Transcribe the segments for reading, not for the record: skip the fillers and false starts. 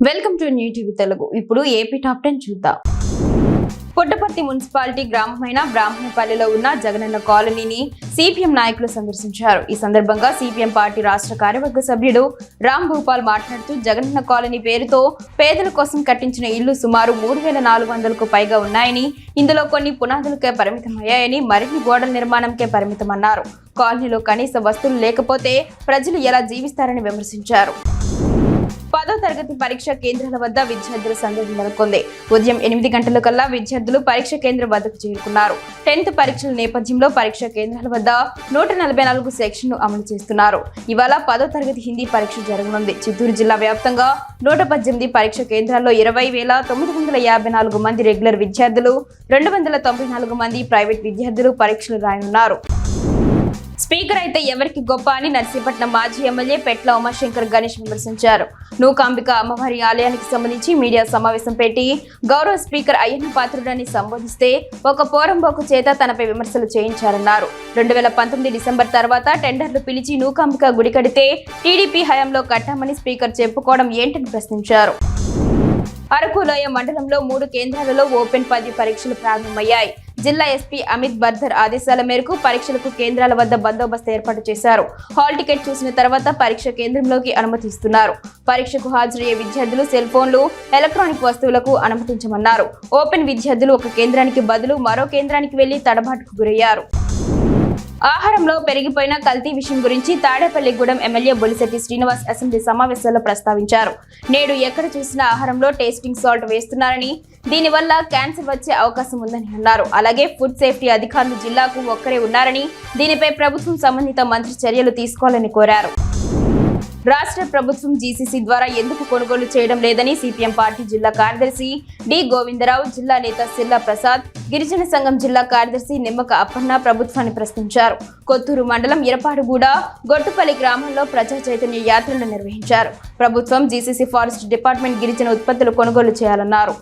Welcome to new TV Telugu. ఇప్పుడు AP top 10 చూద్దాం. Puttaparthi municipality గ్రామమైన బ్రాహ్మణపల్లిలో ఉన్న జగనన్న కాలనీని సిపిఎం నాయకులు సందర్శించారు. ఈ సందర్భంగా సిపిఎం పార్టీ రాష్ట్ర కార్యవర్గ సభ్యుడు రామ్ భూపాల్ మాట్లాడుతూ జగనన్న కాలనీ పేరుతో పేదల కోసం కట్టించిన ఇళ్లు సుమారు 3,400కు పైగా ఉన్నాయని, ఇందులో కొన్ని పునాదులకే పరిమితమయ్యాయని, మరిన్ని గోడల నిర్మాణంకే పరిమితమన్నారు. కాలనీలో కనీస వస్తువులు లేకపోతే ప్రజలు ఎలా జీవిస్తారని విమర్శించారు. 10వ తరగతి పరీక్ష కేంద్రాల వద్ద విద్యార్థుల సందడి నెలకొంది. ఉదయం 8 గంటలకల్లా విద్యార్థులు పరీక్ష కేంద్రం వద్దకు చేరుకున్నారు. 10th పరీక్షల నేపథ్యంలో పరీక్ష కేంద్రాల వద్ద 144 సెక్షన్లు అమలు చేస్తున్నారు. ఇవాళ 10వ తరగతి హిందీ పరీక్ష జరగనుంది. చిత్తూరు జిల్లా వ్యాప్తంగా 118 పరీక్ష కేంద్రాల్లో 20,954 మంది రెగ్యులర్ విద్యార్థులు, 294 మంది ప్రైవేట్ విద్యార్థులు పరీక్షలు రాయనున్నారు. స్పీకర్ అయితే ఎవరికి గొప్ప అని నర్సీపట్నం మాజీ ఎమ్మెల్యే పెట్ల ఉమాశంకర్ గణేష్ విమర్శించారు. నూకాంబిక అమ్మవారి ఆలయానికి సంబంధించి మీడియా సమావేశం పెట్టి గౌరవ స్పీకర్ అయ్యన్న పాత్రుడని సంబోధిస్తే ఒక పోరంబోకు చేత తనపై విమర్శలు చేయించారన్నారు. 2019 డిసెంబర్ తర్వాత టెండర్లు పిలిచి నూకాంబిక గుడి కడితే టీడీపీ హయాంలో కట్టామని స్పీకర్ చెప్పుకోవడం ఏంటని ప్రశ్నించారు. అరకులోయ మండలంలో 3 కేంద్రాలలో ఓపెన్ 10 పరీక్షలు ప్రారంభమయ్యాయి. జిల్లా ఎస్పీ అమిత్ బర్ధర్ ఆదేశాల మేరకు పరీక్షలకు కేంద్రాల వద్ద బందోబస్తు ఏర్పాటు చేశారు. హాల్ టికెట్ చూసిన తర్వాత పరీక్ష కేంద్రంలోకి అనుమతిస్తున్నారు. పరీక్షకు హాజరయ్యే విద్యార్థులు సెల్ ఫోన్లు, ఎలక్ట్రానిక్ వస్తువులకు అనుమతించమన్నారు. ఓపెన్ విద్యార్థులు ఒక కేంద్రానికి బదులు మరో కేంద్రానికి వెళ్లి తడబాటుకు గురయ్యారు. ఆహారంలో పెరిగిపోయిన కల్తీ విషయం గురించి తాడేపల్లిగూడెం ఎమ్మెల్యే బొలిశెట్టి శ్రీనివాస్ అసెంబ్లీ సమావేశాల్లో ప్రస్తావించారు. నేడు ఎక్కడ చూసినా ఆహారంలో టేస్టింగ్ సాల్ట్ వేస్తున్నారని, దీనివల్ల క్యాన్సర్ వచ్చే అవకాశం ఉందని అన్నారు. అలాగే ఫుడ్ సేఫ్టీ అధికారులు జిల్లాకు ఒక్కరే ఉన్నారని, దీనిపై ప్రభుత్వం సంబంధిత మంత్రి చర్యలు తీసుకోవాలని కోరారు. రాష్ట్ర ప్రభుత్వం జీసీసీ ద్వారా ఎందుకు కొనుగోలు చేయడం లేదని సిపిఎం పార్టీ జిల్లా కార్యదర్శి డి గోవిందరావు, జిల్లా నేత సిల్లా ప్రసాద్, గిరిజన సంఘం జిల్లా కార్యదర్శి నిమ్మక అప్పన్న ప్రభుత్వాన్ని ప్రశ్నించారు. కొత్తూరు మండలం ఇరపాడుగూడ, గొట్టుపల్లి గ్రామంలో ప్రజా చైతన్య యాత్రలు నిర్వహించారు. ప్రభుత్వం జీసీసీ ఫారెస్ట్ డిపార్ట్మెంట్ గిరిజన ఉత్పత్తులు కొనుగోలు చేయాలన్నారు.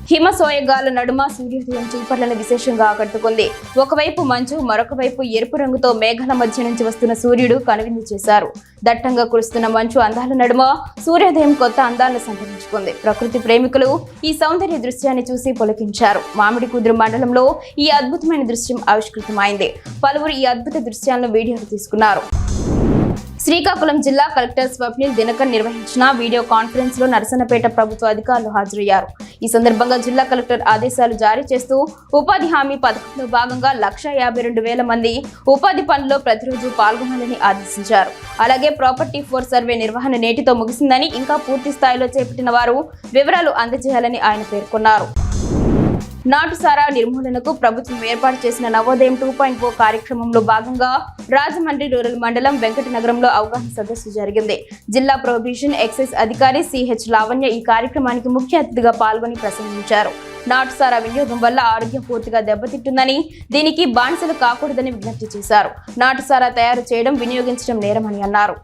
హిమ సోయగాల నడుమ సూర్యోదయం చూపర్లను విశేషంగా ఆకట్టుకుంది. ఒకవైపు మంచు, మరొక వైపు ఎరుపు రంగుతో మేఘాల మధ్య నుంచి వస్తున్న సూర్యుడు కనువిందు చేశారు. దట్టంగా కురుస్తున్న మంచు అందాల నడుమ సూర్యోదయం కొత్త అందాలను సంతరించుకుంది. ప్రకృతి ప్రేమికులు ఈ సౌందర్య దృశ్యాన్ని చూసి పులకించారు. మామిడికుదురు మండలంలో ఈ అద్భుతమైన దృశ్యం ఆవిష్కృతమైంది. పలువురు ఈ అద్భుత దృశ్యాలను వీడియోలు తీసుకున్నారు. శ్రీకాకుళం జిల్లా కలెక్టర్ స్వప్నిల్ దినకర్ నిర్వహించిన వీడియో కాన్ఫరెన్స్ లో నరసన్నపేట ప్రభుత్వ అధికారులు హాజరయ్యారు. ఈ సందర్భంగా జిల్లా కలెక్టర్ ఆదేశాలు జారీ చేస్తూ ఉపాధి హామీ పథకంలో భాగంగా 1,52,000 మంది ఉపాధి పనుల్లో ప్రతిరోజు పాల్గొనాలని ఆదేశించారు. అలాగే ప్రాపర్టీ 4 సర్వే నిర్వహణ నేటితో ముగిసిందని, ఇంకా పూర్తి స్థాయిలో చేపట్టిన వారు వివరాలు అందజేయాలని ఆయన పేర్కొన్నారు. నాటుసారా నిర్మూలనకు ప్రభుత్వం ఏర్పాటు చేసిన నవోదయం 2.0 కార్యక్రమంలో భాగంగా రాజమండ్రి రూరల్ మండలం వెంకటనగరంలో అవగాహన సదస్సు జరిగింది. జిల్లా ప్రొహిబిషన్ ఎక్సైజ్ అధికారి సిహెచ్ లావణ్య ఈ కార్యక్రమానికి ముఖ్య అతిథిగా పాల్గొని ప్రసంగించారు. నాటుసారా వినియోగం వల్ల ఆరోగ్యం పూర్తిగా దెబ్బతింటుందని, దీనికి బానిసలు కాకూడదని విజ్ఞప్తి చేశారు. నాటుసారా తయారు చేయడం, వినియోగించడం నేరమని అన్నారు.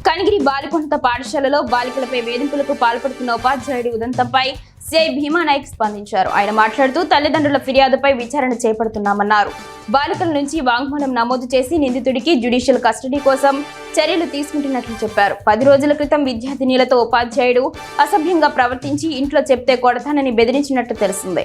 కనిగిరి బాలికొంత పాఠశాలలో బాలికలపై వేధింపులకు పాల్పడుతున్న ఉపాధ్యాయుడి ఉదంతంపై సిఐ భీమా నాయక్ స్పందించారు. ఆయన మాట్లాడుతూ తల్లిదండ్రుల ఫిర్యాదుపై విచారణ చేపడుతున్నామన్నారు. బాలికల నుంచి వాంగ్మూలం నమోదు చేసి నిందితుడికి జ్యుడిషియల్ కస్టడీ కోసం చర్యలు తీసుకుంటున్నట్లు చెప్పారు. 10 రోజుల క్రితం విద్యార్థినిలతో ఉపాధ్యాయుడు అసభ్యంగా ప్రవర్తించి ఇంట్లో చెప్తే కొడతానని బెదిరించినట్లు తెలిసిందే.